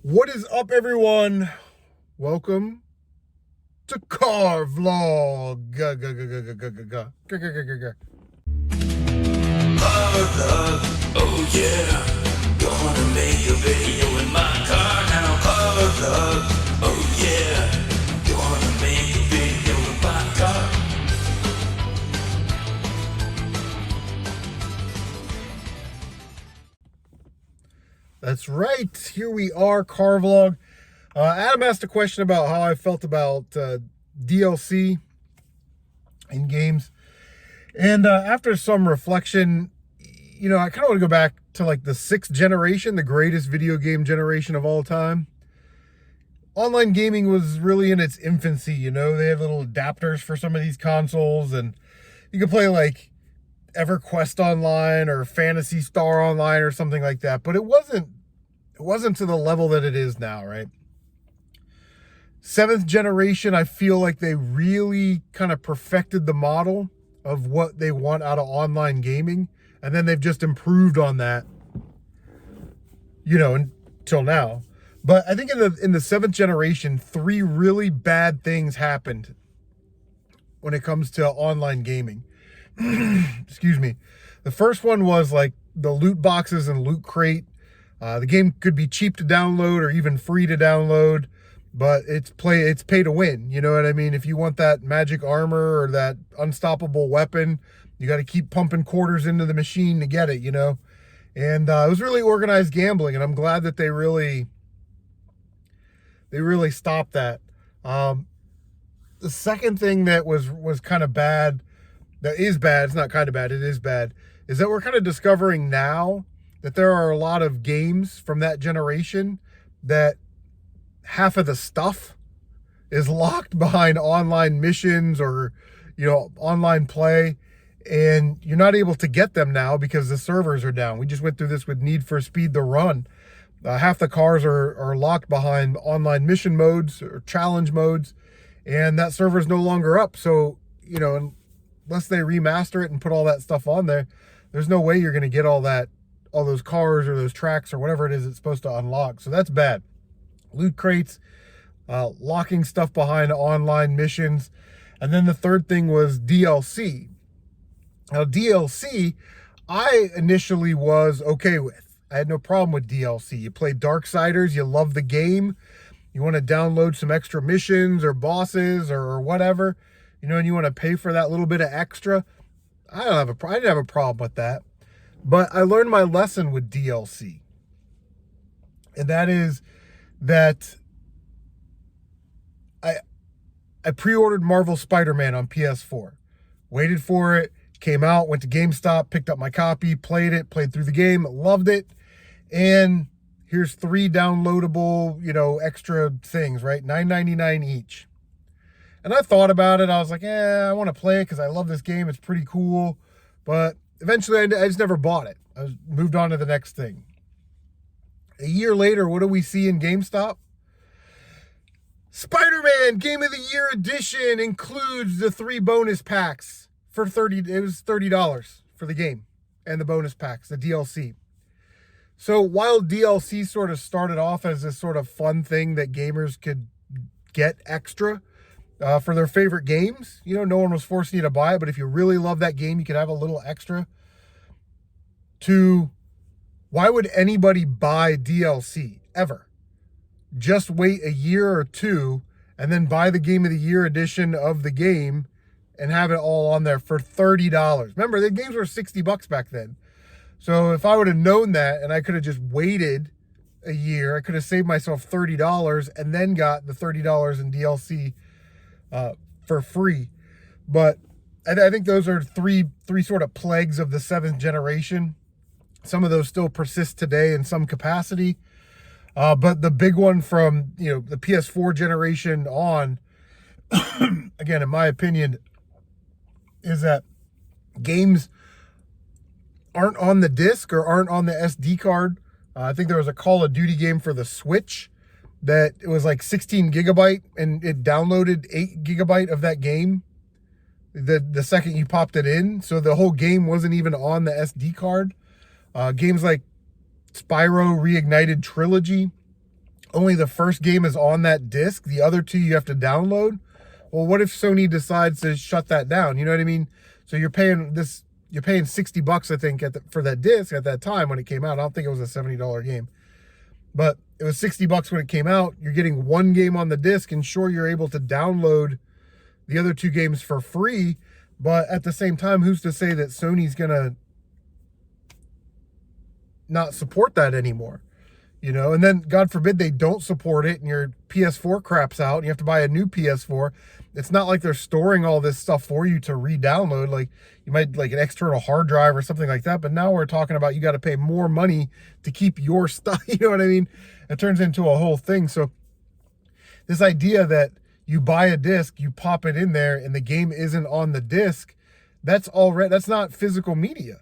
What is up, everyone? Welcome to Car Vlog. Oh yeah, gonna make a video in my car now. Car vlog. Oh yeah, gonna make a video in my car. That's right. Here we are, Car Vlog. Adam asked a question about how I felt about DLC in games. And after some reflection, I kind of want to go back to like the 6th generation, the greatest video game generation of all time. Online gaming was really in its infancy. They had little adapters for some of these consoles, and you could play like EverQuest Online or Phantasy Star Online or something like that. But it wasn't to the level that it is now, right? 7th generation, I feel like they really kind of perfected the model of what they want out of online gaming. And then they've just improved on that, until now. But I think in the 7th generation, 3 really bad things happened when it comes to online gaming. Excuse me. The first one was like the loot boxes and loot crate. The game could be cheap to download or even free to download, but it's pay to win. You know what I mean? If you want that magic armor or that unstoppable weapon, you got to keep pumping quarters into the machine to get it, And it was really organized gambling, and I'm glad that they really stopped that. The second thing that was kind of bad, that is bad, it's not kind of bad, it is bad, is that we're kind of discovering now that there are a lot of games from that generation that half of the stuff is locked behind online missions or, online play, and you're not able to get them now because the servers are down. We just went through this with Need for Speed The Run. Half the cars are locked behind online mission modes or challenge modes, and that server is no longer up. So, unless they remaster it and put all that stuff on there, there's no way you're going to get all those cars or those tracks or whatever it is it's supposed to unlock. So that's bad. Loot crates, locking stuff behind online missions. And then the third thing was DLC. Now, DLC, I initially was okay with. I had no problem with DLC. You play Darksiders, you love the game, you want to download some extra missions or bosses or whatever, and you want to pay for that little bit of extra. I didn't have a problem with that. But I learned my lesson with DLC. And that is that I pre-ordered Marvel Spider-Man on PS4. Waited for it, came out, went to GameStop, picked up my copy, played through the game, loved it. And here's 3 downloadable, extra things, right? $9.99 each. And I thought about it. I was like, I want to play it because I love this game. It's pretty cool. But eventually, I just never bought it. I moved on to the next thing. A year later, what do we see in GameStop? Spider-Man Game of the Year Edition includes the 3 bonus packs for $30. It was $30 for the game and the bonus packs, the DLC. So while DLC sort of started off as this sort of fun thing that gamers could get extra for their favorite games, no one was forcing you to buy it, but if you really love that game, you could have a little extra. To why would anybody buy DLC ever? Just wait a year or 2 and then buy the Game of the Year edition of the game and have it all on there for $30. Remember, the games were $60 back then. So if I would have known that and I could have just waited a year, I could have saved myself $30 and then got the $30 in DLC for free. But I think those are three sort of plagues of the 7th generation. Some of those still persist today in some capacity. But the big one from, the PS4 generation on, again, in my opinion, is that games aren't on the disc or aren't on the SD card. I think there was a Call of Duty game for the Switch that it was like 16 gigabyte and it downloaded 8 gigabyte of that game the second you popped it in. So the whole game wasn't even on the SD card. Games like Spyro Reignited Trilogy only the first game is on that disc. The other two you have to download. Well, what if Sony decides to shut that down? You know what I mean? So you're paying $60, I think, for that disc at that time when it came out. I don't think it was a $70 game, but it was $60 when it came out. You're getting one game on the disc, and sure, you're able to download the other two games for free. But at the same time, who's to say that Sony's gonna not support that anymore? You know, and then God forbid they don't support it and your PS4 craps out and you have to buy a new PS4. It's not like they're storing all this stuff for you to re-download. Like you might like an external hard drive or something like that. But now we're talking about you got to pay more money to keep your stuff. You know what I mean? It turns into a whole thing. So this idea that you buy a disc, you pop it in there and the game isn't on the disc, that's not physical media.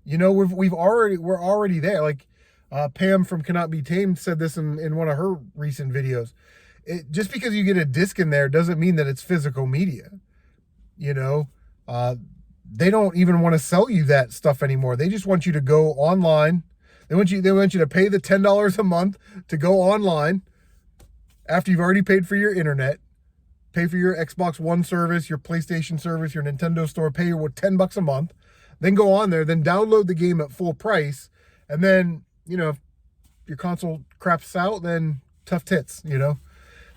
You know, we're already there. Like, Pam from Cannot Be Tamed said this in one of her recent videos. Just because you get a disc in there doesn't mean that it's physical media. You know, they don't even want to sell you that stuff anymore. They just want you to go online. They want you to pay the $10 a month to go online after you've already paid for your internet, pay for your Xbox One service, your PlayStation service, your Nintendo store, pay your $10 a month, then go on there, then download the game at full price, and then, you know, if your console craps out, then tough tits, you know?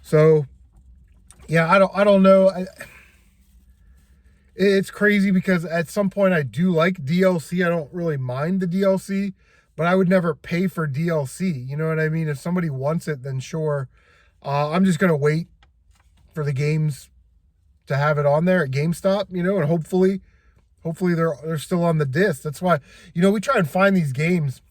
So, yeah, I don't know. It's crazy because at some point I do like DLC. I don't really mind the DLC, but I would never pay for DLC. You know what I mean? If somebody wants it, then sure. I'm just going to wait for the games to have it on there at GameStop, you know, and hopefully they're still on the disc. That's why, you know, we try and find these games,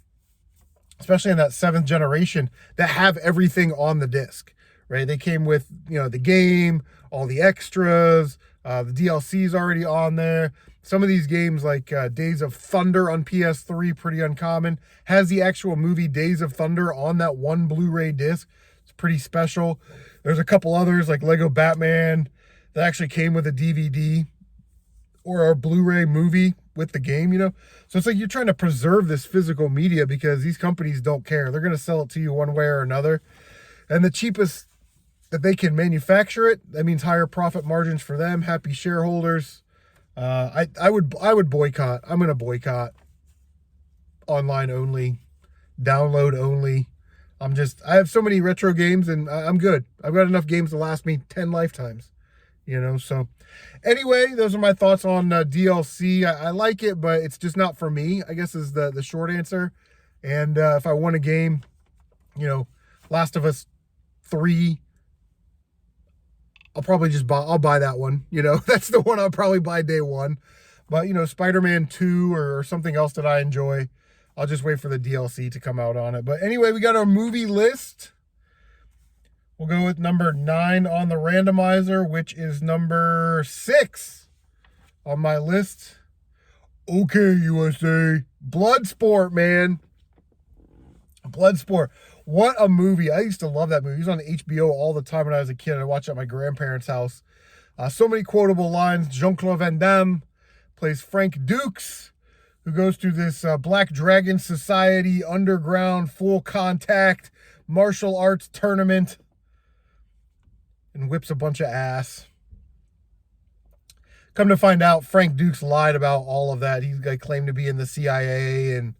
especially in that 7th generation, that have everything on the disc, right? They came with, you know, the game, all the extras, the DLC's already on there. Some of these games like Days of Thunder on PS3, pretty uncommon, has the actual movie Days of Thunder on that one Blu-ray disc. It's pretty special. There's a couple others like Lego Batman that actually came with a DVD or a Blu-ray movie with the game, you know? So it's like you're trying to preserve this physical media because these companies don't care. They're going to sell it to you one way or another. And the cheapest that they can manufacture it, that means higher profit margins for them, happy shareholders. I would boycott. I'm going to boycott online only, download only. I have so many retro games and I'm good. I've got enough games to last me 10 lifetimes, you know? So anyway, those are my thoughts on DLC. I like it, but it's just not for me, I guess is the short answer. And if I want a game, you know, Last of Us 3, I'll buy that one. You know, that's the one I'll probably buy day one. But, you know, Spider-Man 2 or something else that I enjoy, I'll just wait for the DLC to come out on it. But anyway, we got our movie list. We'll go with number 9 on the randomizer, which is number 6 on my list. Okay, USA. Bloodsport, man. Bloodsport. What a movie. I used to love that movie. It was on HBO all the time when I was a kid. I watched it at my grandparents' house. So many quotable lines. Jean-Claude Van Damme plays Frank Dukes, who goes through this Black Dragon Society underground full contact martial arts tournament and whips a bunch of ass. Come to find out, Frank Dukes lied about all of that. He claimed to be in the CIA and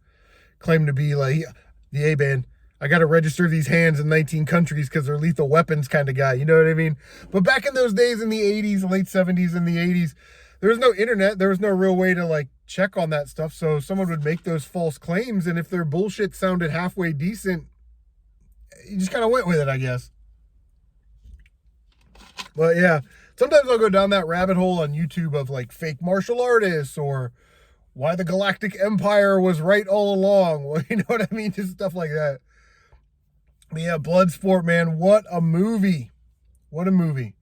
claimed to be like the A-band. I got to register these hands in 19 countries because they're lethal weapons kind of guy. You know what I mean? But back in those days in the 80s, late 70s and the 80s, there was no internet. There was no real way to like check on that stuff. So someone would make those false claims. And if their bullshit sounded halfway decent, you just kind of went with it, I guess. But yeah, sometimes I'll go down that rabbit hole on YouTube of like fake martial artists or why the Galactic Empire was right all along. Well, you know what I mean? Just stuff like that. But yeah, Bloodsport, man. What a movie. What a movie.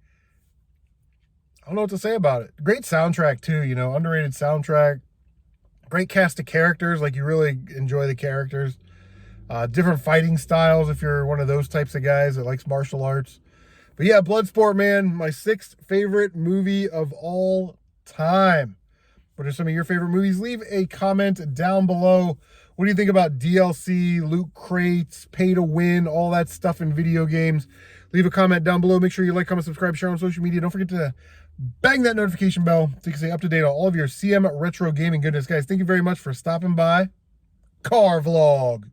I don't know what to say about it. Great soundtrack, too, you know, underrated soundtrack. Great cast of characters, like you really enjoy the characters. Different fighting styles if you're one of those types of guys that likes martial arts. But yeah, Bloodsport, man, my 6th favorite movie of all time. What are some of your favorite movies? Leave a comment down below What do you think about DLC, loot crates, pay to win, all that stuff in video games? Leave a comment down below. Make sure you like, comment, subscribe, share on social media. Don't forget to bang that notification bell so you can stay up to date on all of your CM retro gaming goodness. Guys, thank you very much for stopping by. Car Vlog.